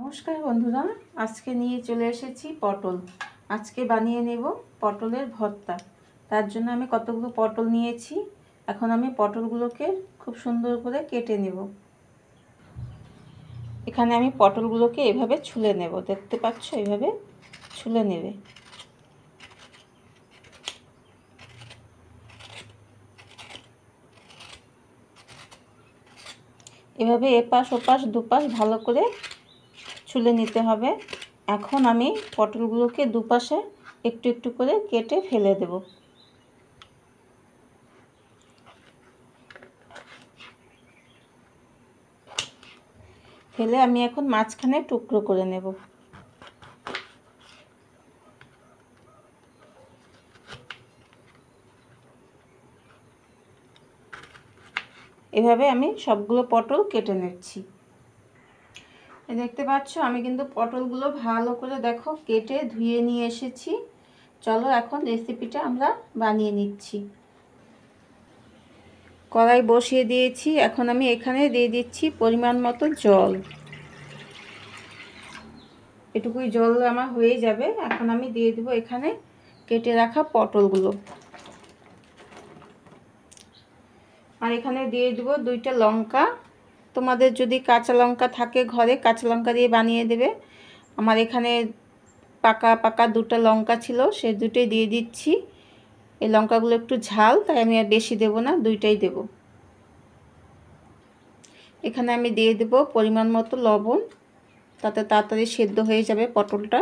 নমস্কার বন্ধুরা, আজকে নিয়ে চলে এসেছি পটল। আজকে বানিয়ে নেব পটলের ভর্তা। তার জন্য আমি কতগুলো পটল নিয়েছি। এখন আমি পটলগুলোকে খুব সুন্দর করে কেটে নেব। এখানে আমি পটলগুলোকে এভাবে ছুলে নেব, দেখতে পাচ্ছ, এভাবে ছুলে নেবে। এভাবে এপাশ ওপাশ দুপাশ ভালো করে ছুলে নিতে হবে। এখন আমি পটলগুলোকে দুপাশে একটু একটু করে কেটে ফেলে দেব। ফেলে আমি এখন মাঝখানে টুকরো করে নেব। এভাবে আমি সবগুলো পটল কেটে নিচ্ছি। দেখতে পাচ্ছ আমি কিন্তু পটলগুলো ভালো করে দেখো কেটে ধুয়ে নিয়ে এসেছি। চলো এখন রেসিপিটা আমরা বানিয়ে নিচ্ছি। কড়াই বসিয়ে দিয়েছি। এখন আমি এখানে দিয়ে দিচ্ছি পরিমাণ মতো জল। এটুকুই জল আমার হয়ে যাবে। এখন আমি দিয়ে দেব এখানে কেটে রাখা পটলগুলো। আর এখানে দিয়ে দেব 2টা লঙ্কা। তোমাদের যদি কাঁচা লঙ্কা থাকে ঘরে, কাঁচা লঙ্কা দিয়ে বানিয়ে দেবে। আমার এখানে পাকা পাকা 2টা লঙ্কা ছিল, সে দুটোই দিয়ে দিচ্ছি। এই লঙ্কাগুলো একটু ঝাল, তাই আমি আর বেশি দেব না, 2টাই দেব। এখানে আমি দিয়ে দেব পরিমাণ মতো লবণ, তাতে তাড়াতাড়ি সেদ্ধ হয়ে যাবে পটলটা।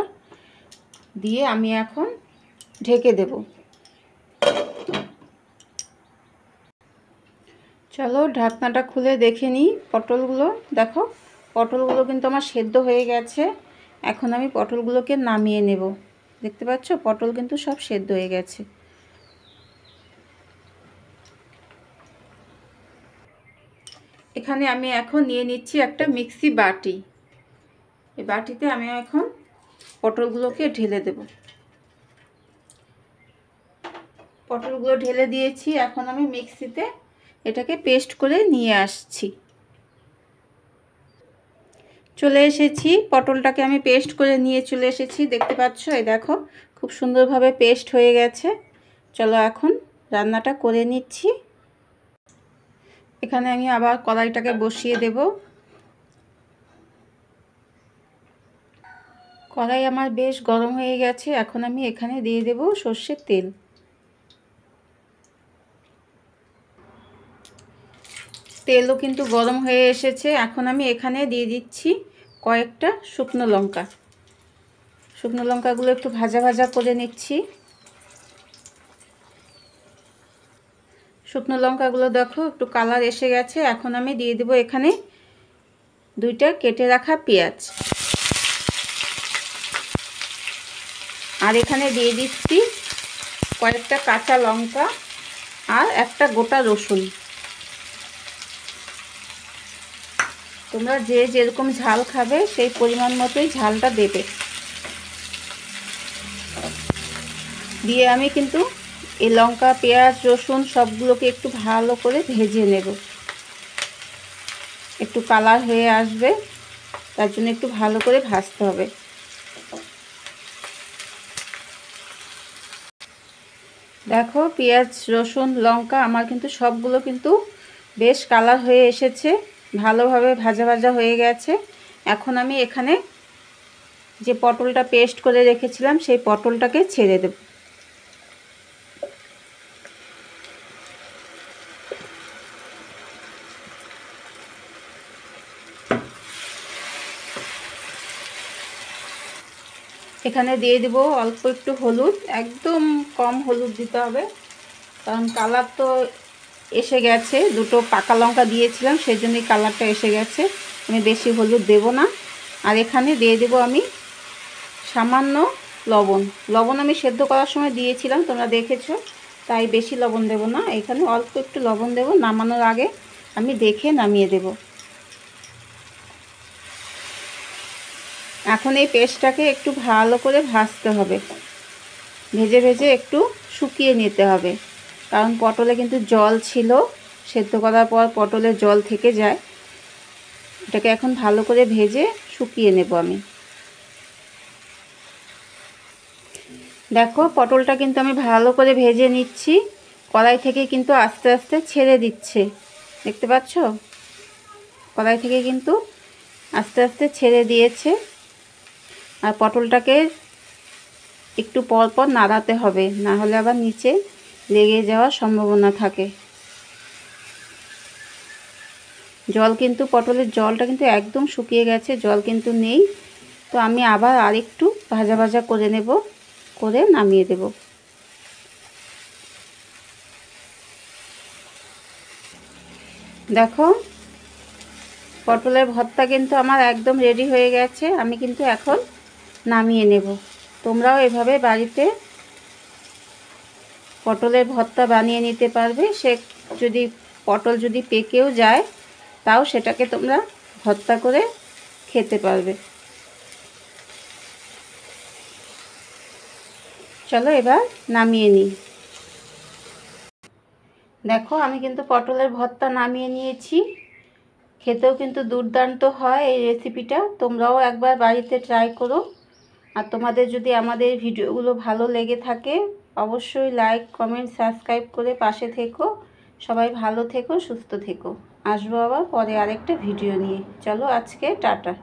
দিয়ে আমি এখন ঢেকে দেব। চলো ঢাকনাটা খুলে দেখে নিই পটলগুলো। দেখো পটলগুলো কিন্তু আমার সেদ্ধ হয়ে গেছে। এখন আমি পটলগুলোকে নামিয়ে নেব। দেখতে পাচ্ছ পটল কিন্তু সব সেদ্ধ হয়ে গেছে। এখানে আমি এখন নিয়ে নিচ্ছি একটা মিক্সি বাটি। এই বাটিতে আমি এখন পটলগুলোকে ঢেলে দেব। পটলগুলো ঢেলে দিয়েছি। এখন আমি মিক্সিতে এটাকে পেস্ট করে নিয়ে আসছি। চলে এসেছি, পটলটাকে আমি পেস্ট করে নিয়ে চলে এসেছি। দেখতে পাচ্ছ এই দেখো খুব সুন্দরভাবে পেস্ট হয়ে গেছে। চলো এখন রান্নাটা করে নিচ্ছি। এখানে আমি আবার কড়াইটাকে বসিয়ে দেব। কড়াই আমার বেশ গরম হয়ে গেছে। এখন আমি এখানে দিয়ে দেব সর্ষের তেল। তেলও কিন্তু গরম হয়ে এসেছে। এখন আমি এখানে দিয়ে দিচ্ছি কয়েকটা শুকনো লঙ্কা। শুকনো লঙ্কাগুলো একটু ভাজা ভাজা করে নিচ্ছি। শুকনো লঙ্কাগুলো দেখো একটু কালার এসে গেছে। এখন আমি দিয়ে দেব এখানে 2টা কেটে রাখা পেঁয়াজ। আর এখানে দিয়ে দিচ্ছি কয়েকটা কাঁচা লঙ্কা আর একটা গোটা রসুন। তোমরা যে যেরকম ঝাল খাবে সেই পরিমাণ মতোই ঝালটা দেবে। দিয়ে আমি কিন্তু এই লঙ্কা পেঁয়াজ রসুন সবগুলোকে একটু ভালো করে ভেজে নেব। একটু কালার হয়ে আসবে, তার জন্য একটু ভালো করে ভাজতে হবে। দেখো পেঁয়াজ রসুন লঙ্কা আমার কিন্তু সবগুলো কিন্তু বেশ কালার হয়ে এসেছে, ভালোভাবে ভাজা ভাজা হয়ে গেছে। এখন আমি এখানে যে পটলটা পেস্ট করে রেখেছিলাম সেই পটলটাকে ছেড়ে দেব। এখানে দিয়ে দেব অল্প একটু হলুদ, একদম কম হলুদ দিতে হবে, কারণ কালার তো এসে গেছে। 2টো পাকা লঙ্কা দিয়েছিলাম, সেই জন্যই কালারটা এসে গেছে। আমি বেশি হলুদ দেব না। আর এখানে দিয়ে দেব আমি সামান্য লবণ। লবণ আমি সেদ্ধ করার সময় দিয়েছিলাম, তোমরা দেখেছো, তাই বেশি লবণ দেব না। এখানে অল্প একটু লবণ দেব, নামানোর আগে আমি দেখে নামিয়ে দেব। এখন এই পেস্টটাকে একটু ভালো করে ভাজতে হবে, ভেজে ভেজে একটু শুকিয়ে নিতে হবে, কারণ পটলে কিন্তু জল ছিল, সেদ্ধ করার পর পটলে জল থেকে যায়। এটাকে এখন ভালো করে ভেজে শুকিয়ে নেব আমি। দেখো পটলটা কিন্তু আমি ভালো করে ভেজে নিচ্ছি, কড়াই থেকে কিন্তু আস্তে আস্তে ছেড়ে দিচ্ছে, দেখতে পাচ্ছ? কড়াই থেকে কিন্তু আস্তে আস্তে ছেড়ে দিয়েছে। আর পটলটাকে একটু পর পর নাড়াতে হবে, না হলে আবার নিচে লেগে যাওয়ার সম্ভাবনা থাকে। জল কিন্তু পটলের জলটা কিন্তু একদম শুকিয়ে গেছে, জল কিন্তু নেই। তো আমি আবার আরেকটু ভাজা ভাজা করে নেব, করে নামিয়ে দেব। দেখো পটলের ভর্তা কিন্তু আমার একদম রেডি হয়ে গেছে, আমি কিন্তু এখন নামিয়ে নেব। তোমরাও এভাবে বাড়িতে পটলের ভর্তা বানিয়ে নিতে পারবে। সে যদি পটল যদি পেকেও যায় তাও সেটাকে তোমরা ভর্তা করে খেতে পারবে। চলো এবার নামিয়ে নিই। দেখো আমি কিন্তু পটলের ভর্তা নামিয়ে নিয়েছি, খেতেও কিন্তু দুর্দান্ত হয় এই রেসিপিটা। তোমরাও একবার বাড়িতে ট্রাই করো। আর তোমাদের যদি আমাদের ভিডিওগুলো ভালো লেগে থাকে অবশ্যই লাইক কমেন্ট সাবস্ক্রাইব করে পাশে থেকো। সবাই ভালো থেকো, সুস্থ থেকো। আসবো আবার পরে আরেকটা ভিডিও নিয়ে। চলো আজকে টাটা।